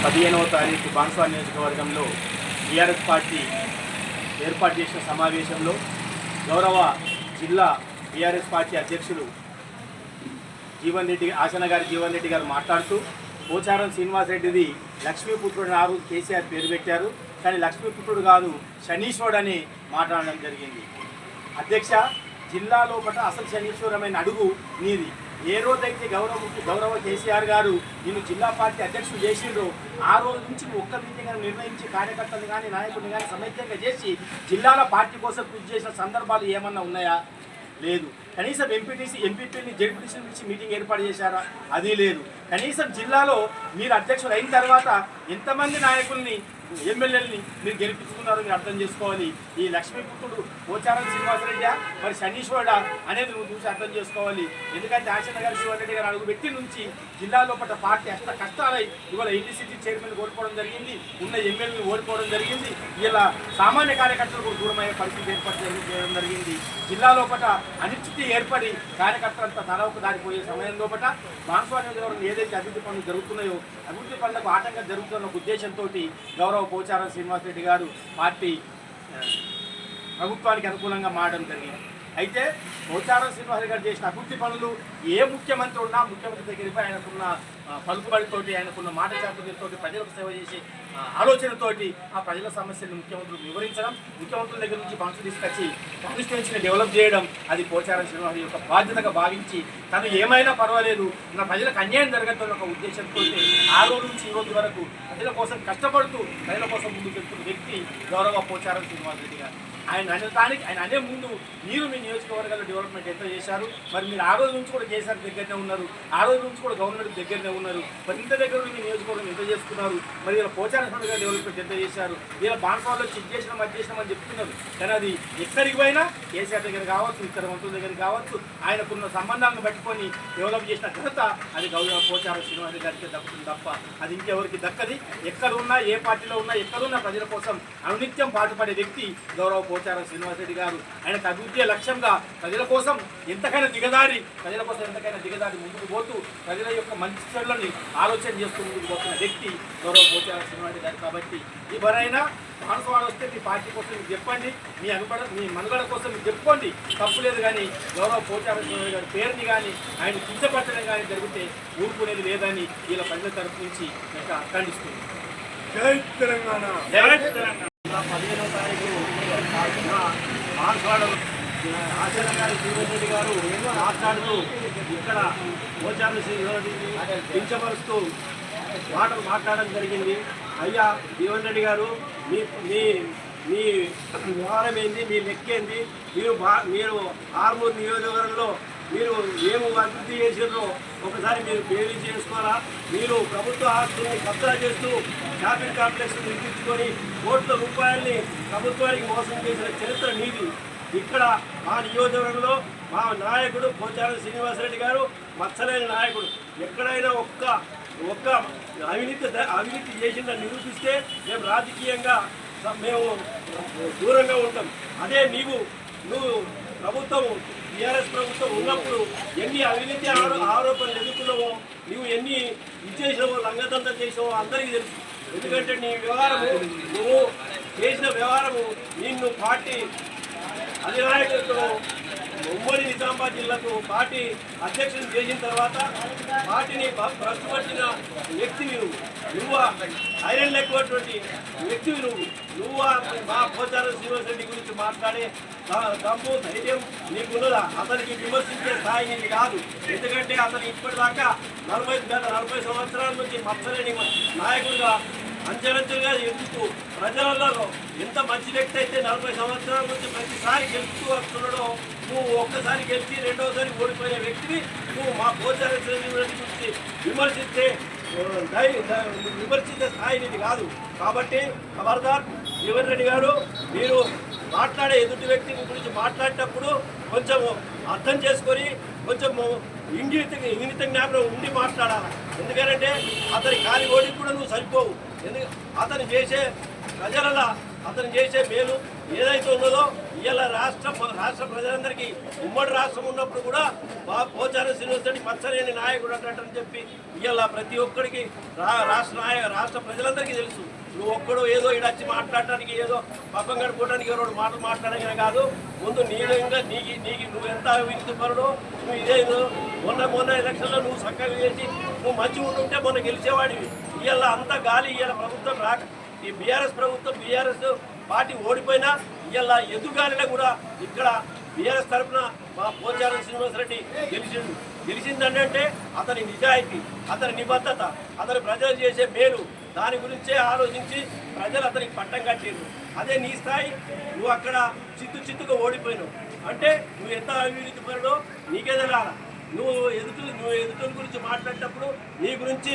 15వ తారీఖు బాన్స్వాడ నియోజకవర్గంలో టీఆర్ఎస్ పార్టీ ఏర్పాటు చేసిన సమావేశంలో గౌరవ జిల్లా టీఆర్ఎస్ పార్టీ అధ్యక్షులు జీవన్ రెడ్డి గారు మాట్లాడుతూ పోచారం శ్రీనివాసరెడ్డిది లక్ష్మీపుత్రుడు నారు కేసీఆర్ పేరు పెట్టారు, కానీ లక్ష్మీపుత్రుడు కాదు శనీశ్వరుడు అని మాట్లాడడం జరిగింది. అధ్యక్ష, జిల్లా లోపల అసలు శనీశ్వరమైన అడుగు నీది. ఏ రోజైతే గౌరవ కేసీఆర్ గారు నిన్ను జిల్లా పార్టీ అధ్యక్షుడు చేసిండ్రో ఆ రోజు నుంచి ఒక్క మీటింగ్ నిర్ణయించి కార్యకర్తలు కానీ నాయకుడిని కానీ సమైక్యంగా చేసి జిల్లాల పార్టీ కోసం కృషి చేసిన సందర్భాలు ఏమన్నా ఉన్నాయా? లేదు. కనీసం ఎంపీపీని జడ్పీటీసీ నుంచి మీటింగ్ ఏర్పాటు చేశారా? అది లేదు. కనీసం జిల్లాలో మీరు అధ్యక్షులు అయిన తర్వాత ఎంతమంది నాయకుల్ని ఎమ్మెల్యేలని మీరు గెలిపించుకున్నారో మీరు అర్థం చేసుకోవాలి. ఈ లక్ష్మీపుత్రుడు పోచారం శ్రీనివాసరెడ్డి మరి శనీశ్వరుడా అనేది నువ్వు చూసి అర్థం చేసుకోవాలి. ఎందుకంటే ఆశన్న గారు జీవన్ రెడ్డి గారు అడుగుపెట్టి నుంచి జిల్లా లోపల పార్టీ కష్టాలై ఇవాళ ఈటీసీ చైర్మన్ ఓడిపోవడం జరిగింది, ఉన్న ఎమ్మెల్యేలు ఓడిపోవడం జరిగింది, ఇలా సామాన్య కార్యకర్తలు కూడా దూరమయ్యే పరిస్థితి చేయడం జరిగింది. జిల్లా లోపల అనిశ్చితి ఏర్పడి కార్యకర్తలంతా తలవకు దారిపోయే సమయం లోపల బాన్స్వాడ నియోజకవర్గంలో ఏదైతే అభివృద్ధి పనులు జరుగుతున్నాయో అభివృద్ధి పనులకు ఆటంకం జరుగుతున్న ఉద్దేశంతో గౌరవ పోచారం శ్రీనివాసరెడ్డి గారు పార్టీ ప్రభుత్వానికి అనుకూలంగా మారడం జరిగింది. అయితే పోచారం శ్రీనివాసరెడ్డి గారు చేసిన అభివృద్ధి పనులు ఏ ముఖ్యమంత్రి ఉన్నా ముఖ్యమంత్రి దగ్గరికి ఆయనకున్న పలుకుబడితోటి ఆయనకున్న మాట చాతుర్యంతో ప్రజలకు సేవ చేసే ఆలోచనతోటి ఆ ప్రజల సమస్యలను ముఖ్యమంత్రులు వివరించడం, ముఖ్యమంత్రుల దగ్గర నుంచి ఫండ్స్ తీసుకొచ్చి కాన్స్టిట్యున్సీని డెవలప్ చేయడం అది పోచారం శ్రీనివాసరెడ్డి యొక్క బాధ్యతగా భావించి తను ఏమైనా పర్వాలేదు నా ప్రజలకు అన్యాయం జరగద్దని ఒక ఉద్దేశంతో ఆ రోజు నుంచి ఈ రోజు వరకు ప్రజల కోసం కష్టపడుతూ ప్రజల కోసం ముందుకు వెళ్తున్న వ్యక్తి గౌరవ పోచారం శ్రీనివాసరెడ్డి గారు. ఆయన అనే ముందు మీరు మీ నియోజకవర్గాల్లో డెవలప్మెంట్ ఎంత చేశారు? మరి మీరు ఆ రోజు నుంచి కూడా కేసీఆర్ దగ్గరనే ఉన్నారు, ఆ రోజు నుంచి కూడా గవర్నమెంట్ దగ్గరనే ఉన్నారు. మరి ఇంత దగ్గర మీ నియోజకవర్గం ఎంత చేసుకున్నారు? మరి ఇలా పోచారం శ్రీనివాసరెడ్డి డెవలప్మెంట్ ఎంత చేశారు? ఇలా బాన్స్వాడలో చెక్ చేసినాం అది చేసినామని చెప్తున్నారు, కానీ అది ఎక్కడికి పోయినా కేసీఆర్ దగ్గర కావచ్చు, ఇతర మంత్రుల దగ్గర కావచ్చు, ఆయనకున్న సంబంధాలను పట్టుకొని డెవలప్ చేసిన ఘనత అది గౌరవ పోచారం శ్రీనివాసరెడ్డి గారికి దక్కుతుంది తప్ప అది ఇంకెవరికి దక్కది. ఎక్కడున్నా ఏ పార్టీలో ఉన్నా ఎక్కడున్నా ప్రజల కోసం అనునిత్యం పాటుపడే వ్యక్తి గౌరవ పోచారం శ్రీనివాసరెడ్డి గారు. ఆయనకు అభివృద్ధి లక్ష్యంగా ప్రజల కోసం ఎంతకైనా దిగదారి ముందుకు పోతూ ప్రజల యొక్క మంచి చెడులని ఆలోచన చేస్తూ ముందుకు పోతున్న వ్యక్తి గౌరవ పోచారం శ్రీనివాసరెడ్డి గారు. కాబట్టి ఎవరైనా బాన్స్వాడ వస్తే మీ పార్టీ కోసం మీరు చెప్పండి, మీ మనుగడ కోసం మీరు చెప్పుకోండి, తప్పులేదు. కానీ గౌరవ పోచారం శ్రీనివాసరెడ్డి గారి పేరుని కానీ ఆయన కించపరచడం కానీ జరిగితే ఊరుకునేది లేదని వీళ్ళ ప్రజల తరఫు నుంచి ఖండిస్తుంది. జై తెలంగాణ. 15వ తారీఖు బాన్స్వాడ ఆశన్న గారు జీవన్ రెడ్డి గారు మాట్లాడుతూ ఇక్కడ పోచారం కించపరుస్తూ మాట్లాడడం జరిగింది. అయ్యా జీవన్ రెడ్డి గారు, మీ వ్యవహారం ఏంది, మీ లెక్క ఏంది? మీరు ఆర్మూర్ నియోజకవర్గంలో మీరు ఏమి అభివృద్ధి చేసినారో ఒకసారి మీరు బేరీ చేసుకోవాలా? మీరు ప్రభుత్వ ఆస్తుల్ని కబ్జా చేస్తూ షాపింగ్ కాంప్లెక్స్ నిర్మించుకొని కోట్ల రూపాయల్ని ప్రభుత్వానికి మోసం చేసిన చరిత్ర నీది. ఇక్కడ మా నియోజకవర్గంలో మా నాయకుడు పోచారం శ్రీనివాసరెడ్డి గారు మచ్చలేని నాయకుడు. ఎక్కడైనా ఒక్క అవినీతి చేసిందని నిరూపిస్తే మేము రాజకీయంగా మేము దూరంగా ఉంటాం. అదే నువ్వు ప్రభుత్వం టీఆర్ఎస్ ప్రభుత్వం ఉన్నప్పుడు ఎన్ని అవినీతి ఆరోపణలు ఎదుర్కొన్నావో, నువ్వు ఎన్ని ఇచ్చేసినావో, లంగదంతం చేసినావో అందరికీ తెలుసు. ఎందుకంటే నీ వ్యవహారము, నువ్వు చేసిన వ్యవహారము నిన్ను పార్టీ అధినాయకులతో ఉమ్మడి నిజామాబాద్ జిల్లాకు పార్టీ అధ్యక్షులు చేసిన తర్వాత పార్టీని భ్రష్టుపట్టిన వ్యక్తివి నువ్వు ఐరన్ లెక్కటువంటి వ్యక్తివి నువ్వు మా పోచారం శ్రీనివాసరెడ్డి గురించి మాట్లాడే దమ్ము ధైర్యం నీకున్నదా? అతనికి విమర్శించే స్థాయి నీది కాదు. ఎందుకంటే అతను ఇప్పటిదాకా 40 సంవత్సరాల నుంచి మచ్చలేని నాయకుడిగా అంచెలంచెలుగా ఎదుగుతూ ప్రజలలో ఎంత మంచి వ్యక్తి అయితే 40 సంవత్సరాల నుంచి ప్రతిసారి గెలుస్తూ వస్తున్నాడో, నువ్వు ఒక్కసారి గెలిచి రెండోసారి ఓడిపోయే వ్యక్తిని నువ్వు మా పోచారం శ్రీనివాసరెడ్డి గురించి విమర్శించే స్థాయి నీది కాదు. కాబట్టి ఖబర్దార్ జీవన్ రెడ్డి గారు, మీరు మాట్లాడే ఎదుటి వ్యక్తి గురించి మాట్లాడేటప్పుడు కొంచెం అర్థం చేసుకొని కొంచెం ఇంగిత జ్ఞాపకం ఉండి మాట్లాడాలి. ఎందుకంటే అతని కాలి ఓడికి కూడా నువ్వు సరిపోవు. అతను చేసే ప్రజల అతను చేసే మేలు ఏదైతే ఉన్నదో ఇవాళ రాష్ట్ర ప్రజలందరికీ ఉమ్మడి రాష్ట్రం ఉన్నప్పుడు కూడా పోచారం శ్రీనివాసరెడ్డి పచ్చలేని నాయకుడు అంటాడని చెప్పి ఇవాళ ప్రతి ఒక్కరికి రాష్ట్ర ప్రజలందరికీ తెలుసు. నువ్వు ఒక్కడు ఏదో ఇడచ్చి మాట్లాడటానికి ఏదో పక్కం గడుపుకోవడానికి ఎవరో మాటలు మాట్లాడగానే కాదు. ముందు నీకు నువ్వు ఎంత వినిపరుడో నువ్వు ఇదే మొన్న ఎలక్షన్లో నువ్వు చక్కగా చేసి నువ్వు మంచిగా ఉంటుంటే మొన్న గెలిచేవాడివి. ఇవాళ అంతా గాలి. ఇవాళ ప్రభుత్వం రాక ఈ బీఆర్ఎస్ ప్రభుత్వం బీఆర్ఎస్ పార్టీ ఓడిపోయినా ఇవాళ ఎదురుగాలిలో కూడా ఇక్కడ బీఆర్ఎస్ తరఫున మా పోచారం శ్రీనివాసరెడ్డి గెలిచిందంటే అతని నిజాయితీ, అతని నిబద్ధత, అతని ప్రజలు చేసే మేలు దాని గురించే ఆలోచించి ప్రజలు అతనికి పట్టం కట్టారు. అదే నీ స్థాయి. నువ్వు అక్కడ చిత్తుగా ఓడిపోయినావు అంటే నువ్వు ఎంత అవినీతి పరుడో నీకే తెలియాల. నువ్వు ఎదుటి గురించి మాట్లాడేటప్పుడు నీ గురించి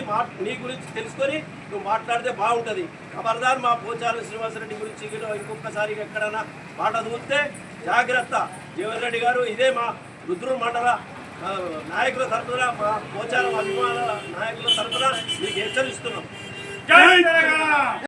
తెలుసుకొని నువ్వు మాట్లాడితే బాగుంటుంది. ఖబర్దార్ మా పోచారం శ్రీనివాసరెడ్డి గురించి ఇంకొకసారి ఎక్కడైనా మాట చూస్తే జాగ్రత్త. జీవన్ రెడ్డి గారు ఇదే మా రుద్రూరు మండల నాయకుల తరఫున మా పోచారం అభిమానుల నాయకుల తరఫున మీకు హెచ్చరిస్తున్నాం.